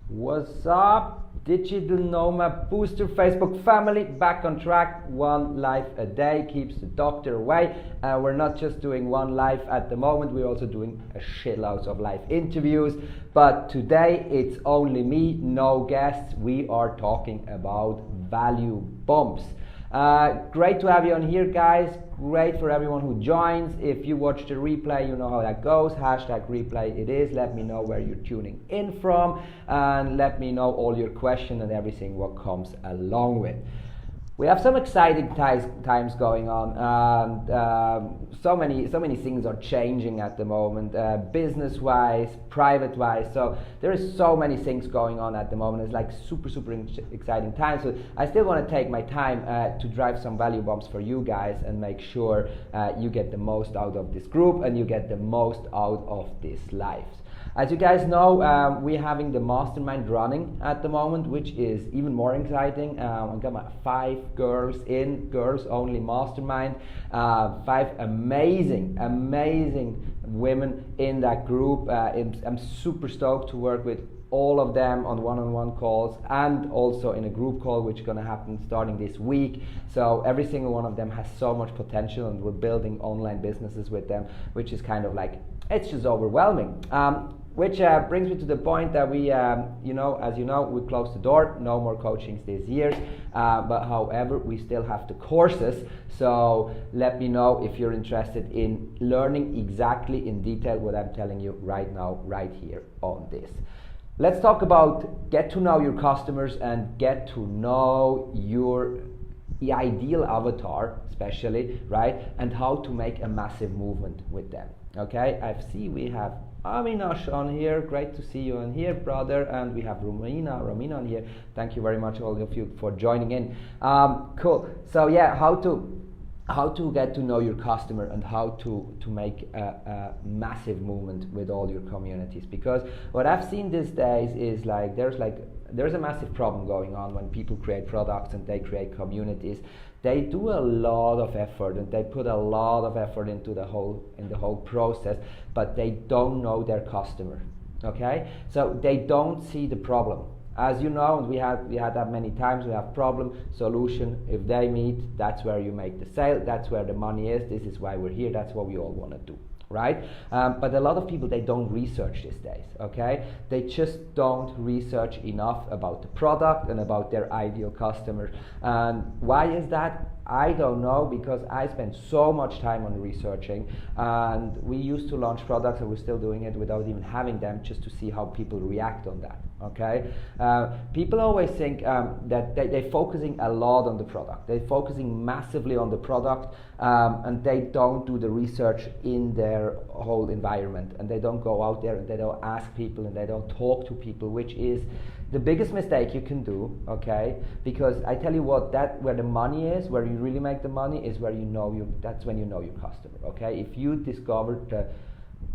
What's up, Digital Nomad Booster Facebook family? Back on track. One life a day keeps the doctor away. We're not just doing one live at the moment, we're also doing a shitloads of live interviews. But today it's only me, no guests. We are talking about value bombs. Great to have you on here, guys. Great for everyone who joins. If you watch the replay, you know how that goes. Hashtag replay it is. Let me know where you're tuning in from, and let me know all your questions and everything what comes along with. We have some exciting times going on, and so many things are changing at the moment, business-wise, private-wise. So there is so many things going on at the moment. It's like super exciting times. So I still want to take my time to drive some value bombs for you guys and make sure you get the most out of this group and you get the most out of this life. As you guys know, we're having the Mastermind running at the moment, which is even more exciting. I've got my 5 girls only Mastermind, 5 amazing women in that group. I'm super stoked to work with all of them on one-on-one calls and also in a group call, which is going to happen starting this week. So every single one of them has so much potential, and we're building online businesses with them, which is kind of like, it's just overwhelming. Which brings me to the point that we, as you know, we closed the door. No more coachings this year. But however, we still have the courses. So let me know if you're interested in learning exactly in detail what I'm telling you right now, right here on this. Let's talk about get to know your customers and get to know your ideal avatar, especially, right? And how to make a massive movement with them. Okay, we have Avinash on here. Great to see you on here, brother. And we have Romina on here. Thank you very much, all of you, for joining in. Cool. So yeah, how to get to know your customer and how to make a massive movement with all your communities. Because what I've seen these days is there's a massive problem going on when people create products and they create communities. They do a lot of effort and they put a lot of effort into the whole process, but they don't know their customer. Okay, so they don't see the problem. As you know, and we had that many times. We have problem, solution. If they meet, that's where you make the sale. That's where the money is. This is why we're here. That's what we all want to do. Right? But a lot of people, they don't research these days, okay? They just don't research enough about the product and about their ideal customer. And why is that? I don't know, because I spend so much time on researching, and we used to launch products and we're still doing it without even having them, just to see how people react on that, okay? People always think that they're focusing a lot on the product. They're focusing massively on the product, and they don't do the research in their whole environment, and they don't go out there and they don't ask people and they don't talk to people, which is the biggest mistake you can do, okay? Because I tell you what, that where the money is, where you really make the money, is where that's when you know your customer, okay? If you discover the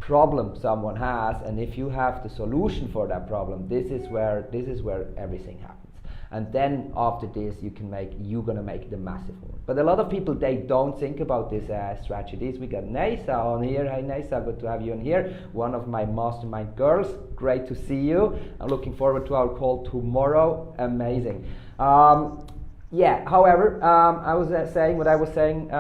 problem someone has, and if you have the solution for that problem, this is where everything happens. And then after this, you're gonna make the massive one. But a lot of people, they don't think about these strategies. We got Nasa on here. Hi Nasa, good to have you on here. One of my Mastermind girls. Great to see you. I'm looking forward to our call tomorrow. Amazing. However, I was saying what I was saying.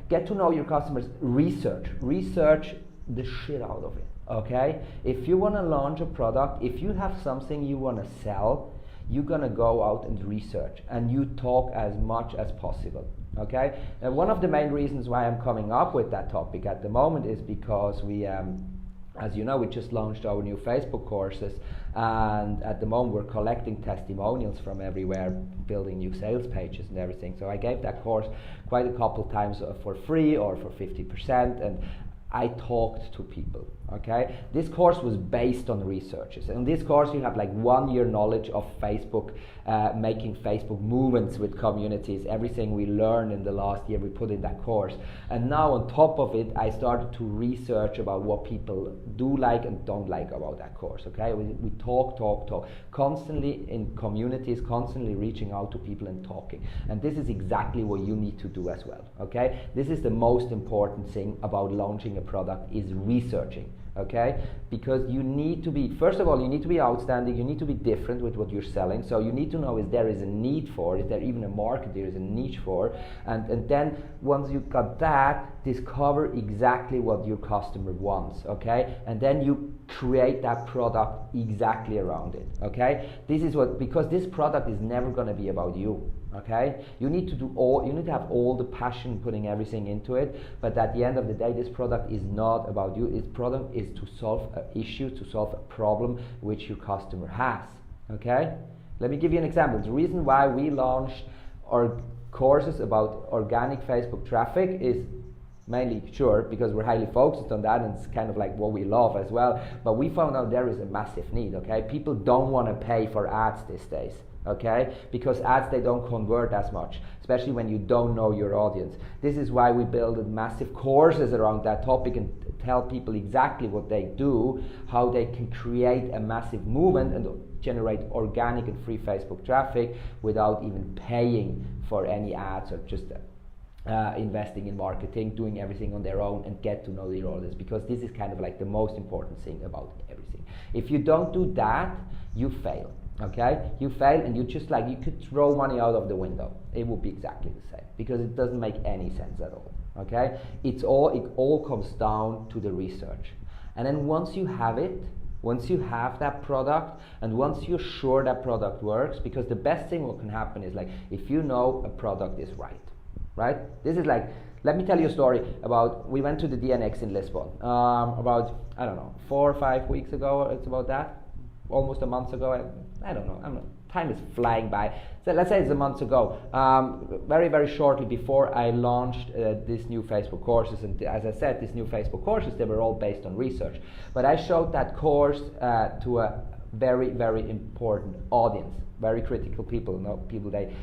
Get to know your customers. Research the shit out of it. Okay. If you want to launch a product, if you have something you want to sell, you're gonna go out and research, and you talk as much as possible, okay? And one of the main reasons why I'm coming up with that topic at the moment is because we, as you know, we just launched our new Facebook courses, and at the moment we're collecting testimonials from everywhere, building new sales pages and everything. So I gave that course quite a couple times for free or for 50%, and I talked to people, okay? This course was based on researches. In this course, you have like 1 year knowledge of Facebook, making Facebook movements with communities. Everything we learned in the last year, we put in that course. And now on top of it, I started to research about what people do like and don't like about that course, okay? We talk, constantly in communities, constantly reaching out to people and talking. And this is exactly what you need to do as well, okay? This is the most important thing about launching a product, is researching. okay? Because you need to be, first of all, you need to be outstanding, you need to be different with what you're selling, so you need to know if there is a need for, is there even a market there is a niche for, and then once you've got that, discover exactly what your customer wants, okay? And then you create that product exactly around it, okay? This is what, because this product is never going to be about you, okay? You need to have all the passion, putting everything into it, but at the end of the day, this product is not about you. This product is to solve an issue, to solve a problem which your customer has, okay? Let me give you an example. The reason why we launched our courses about organic Facebook traffic is mainly, sure, because we're highly focused on that, and it's kind of like what we love as well, but we found out there is a massive need, okay? People don't want to pay for ads these days, okay? Because ads, they don't convert as much, especially when you don't know your audience. This is why we build massive courses around that topic and tell people exactly what they do, how they can create a massive movement and generate organic and free Facebook traffic without even paying for any ads, or just investing in marketing, doing everything on their own, and get to know their audience, because this is kind of like the most important thing about everything. If you don't do that, you fail, okay? You fail, and you just like, you could throw money out of the window. It would be exactly the same, because it doesn't make any sense at all, okay? It all comes down to the research. And then once you have it, once you have that product, and once you're sure that product works, because the best thing what can happen is like, if you know a product is right? This is like, let me tell you a story about, we went to the DNX in Lisbon about, I don't know, 4 or 5 weeks ago, it's about that, almost a month ago, I don't know, time is flying by, so let's say it's a month ago, very, very shortly before I launched these new Facebook courses, and as I said, these new Facebook courses, they were all based on research, but I showed that course to a very, very important audience, very critical people, people they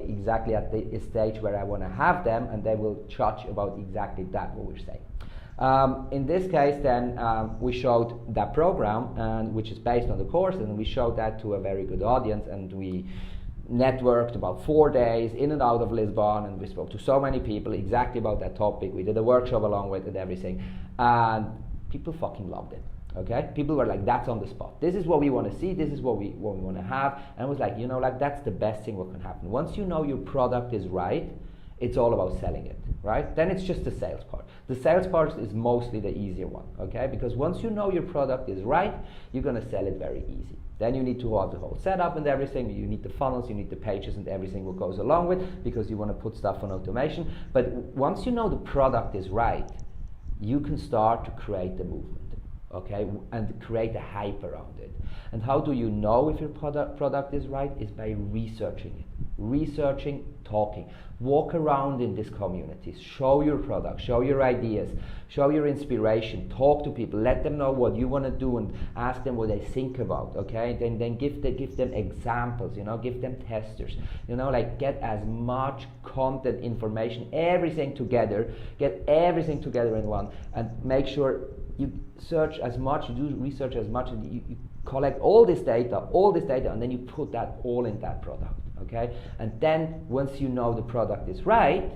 exactly at the stage where I want to have them, and they will judge about exactly that what we're saying. In this case, then we showed that program, and which is based on the course, and we showed that to a very good audience, and we networked about 4 days in and out of Lisbon, and we spoke to so many people exactly about that topic. We did a workshop along with it and everything, and people fucking loved it. Okay, people were like, that's on the spot. This is what we want to see. This is what we want to have. And I was like, like that's the best thing what can happen. Once you know your product is right, it's all about selling it, right? Then it's just the sales part. The sales part is mostly the easier one, okay? Because once you know your product is right, you're going to sell it very easy. Then you need to have the whole setup and everything. You need the funnels, you need the pages and everything what goes along with, because you want to put stuff on automation. But once you know the product is right, you can start to create the movement. Okay, and create a hype around it. And how do you know if your product is right? Is by researching it. Researching, talking. Walk around in these communities. Show your product, show your ideas, show your inspiration. Talk to people. Let them know what you want to do, and ask them what they think about. Okay, then give them examples. Give them testers. Like get as much content, information, everything together. Get everything together in one, and make sure you search as much, you do research as much, and you collect all this data, and then you put that all in that product, okay? And then once you know the product is right,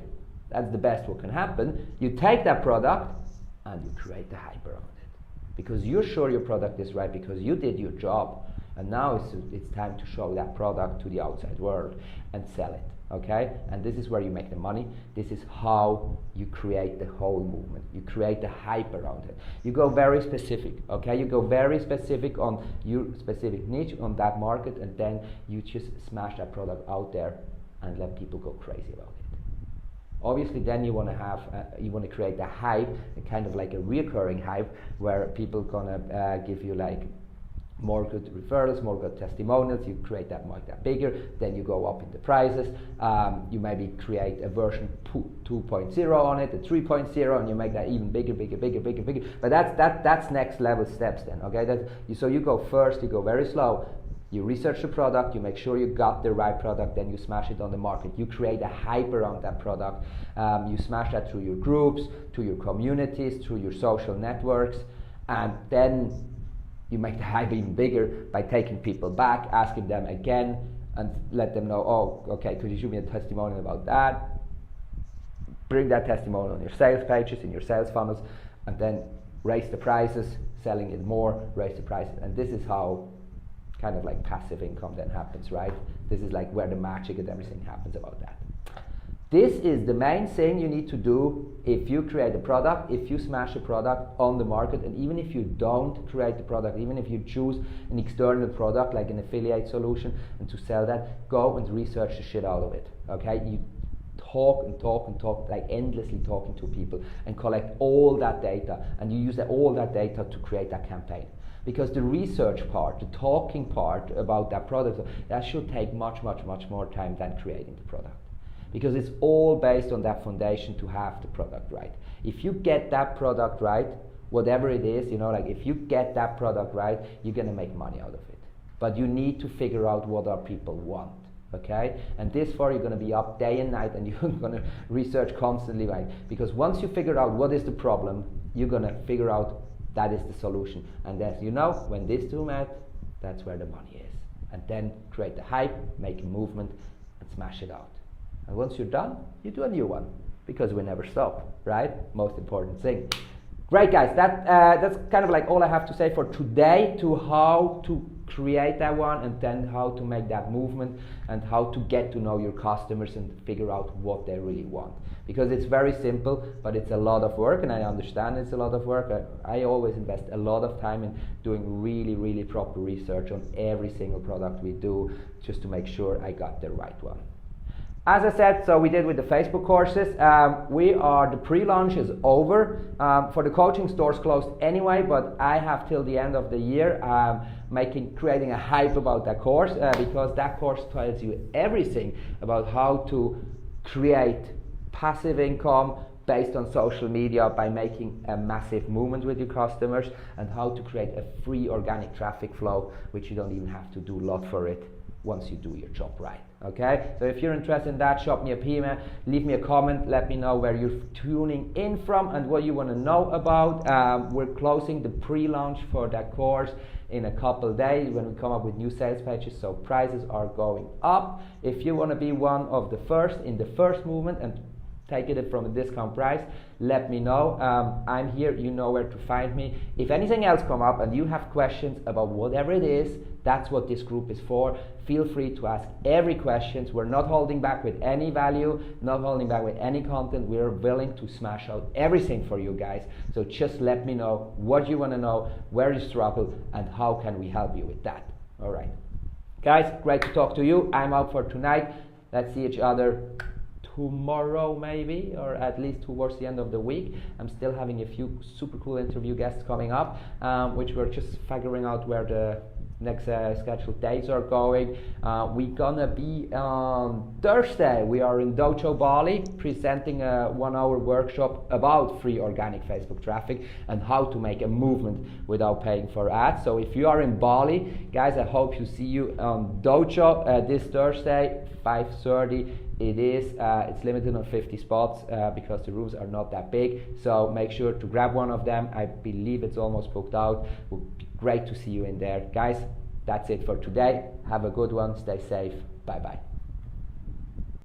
that's the best what can happen, you take that product and you create the hype around it. Because you're sure your product is right, because you did your job, and now it's time to show that product to the outside world and sell it. Okay, and this is where you make the money. This is how you create the whole movement. You create the hype around it. You go very specific. Okay, you go very specific on your specific niche, on that market, and then you just smash that product out there and let people go crazy about it. Obviously, then you want to create a hype, kind of like a reoccurring hype, where people gonna give you like more good referrals, more good testimonials. You create that, make that bigger, then you go up in the prices. You maybe create a version 2.0 on it, a 3.0, and you make that even bigger. But that's next level steps then, okay? So you go first, you go very slow, you research the product, you make sure you got the right product, then you smash it on the market. You create a hype around that product. You smash that through your groups, to your communities, through your social networks, and then you make the hype even bigger by taking people back, asking them again, and let them know, oh, okay, could you shoot me a testimonial about that? Bring that testimonial on your sales pages, in your sales funnels, and then raise the prices, selling it more, raise the prices, and this is how kind of like passive income then happens, right? This is like where the magic and everything happens about that. This is the main thing you need to do if you create a product, if you smash a product on the market, and even if you don't create the product, even if you choose an external product like an affiliate solution and to sell that, go and research the shit out of it, okay? You talk and talk and talk, like endlessly talking to people and collect all that data, and you use all that data to create that campaign. Because the research part, the talking part about that product, that should take much, much, much more time than creating the product. Because it's all based on that foundation to have the product right. If you get that product right, whatever it is, you know, like if you get that product right, you're gonna make money out of it. But you need to figure out what our people want, okay? And this far, you're gonna be up day and night, and you're gonna research constantly, right? Because once you figure out what is the problem, you're gonna figure out that is the solution. And as you know, when these two met, that's where the money is. And then create the hype, make a movement, and smash it out. And once you're done, you do a new one, because we never stop, right? Most important thing. Great, guys. That's kind of like all I have to say for today, to how to create that one, and then how to make that movement, and how to get to know your customers and figure out what they really want. Because it's very simple, but it's a lot of work, and I understand it's a lot of work. I always invest a lot of time in doing really, really proper research on every single product we do, just to make sure I got the right one. As I said, so we did with the Facebook courses. The pre-launch is over. For the coaching stores closed anyway, but I have till the end of the year creating a hype about that course, because that course tells you everything about how to create passive income based on social media by making a massive movement with your customers, and how to create a free organic traffic flow, which you don't even have to do a lot for it once you do your job right. Okay, so if you're interested in that, shop me a email, leave me a comment, let me know where you're tuning in from and what you want to know about. We're closing the pre-launch for that course in a couple of days when we come up with new sales pages, so prices are going up. If you want to be one of the first in the first movement and take it from a discount price, let me know. I'm here, you know where to find me. If anything else come up and you have questions about whatever it is, that's what this group is for. Feel free to ask every question. We're not holding back with any value, not holding back with any content. We're willing to smash out everything for you guys. So just let me know what you want to know, where you struggle, and how can we help you with that. All right. Guys, great to talk to you. I'm out for tonight. Let's see each other tomorrow maybe, or at least towards the end of the week. I'm still having a few super cool interview guests coming up, which we're just figuring out where the next scheduled dates are going. We're gonna be on Thursday. We are in Dojo Bali presenting a 1-hour workshop about free organic Facebook traffic and how to make a movement without paying for ads. So if you are in Bali, guys, I hope to see you on Dojo this Thursday, 5:30. It's limited on 50 spots because the rooms are not that big. So make sure to grab one of them. I believe it's almost booked out. Would be great to see you in there. Guys, that's it for today. Have a good one. Stay safe. Bye-bye.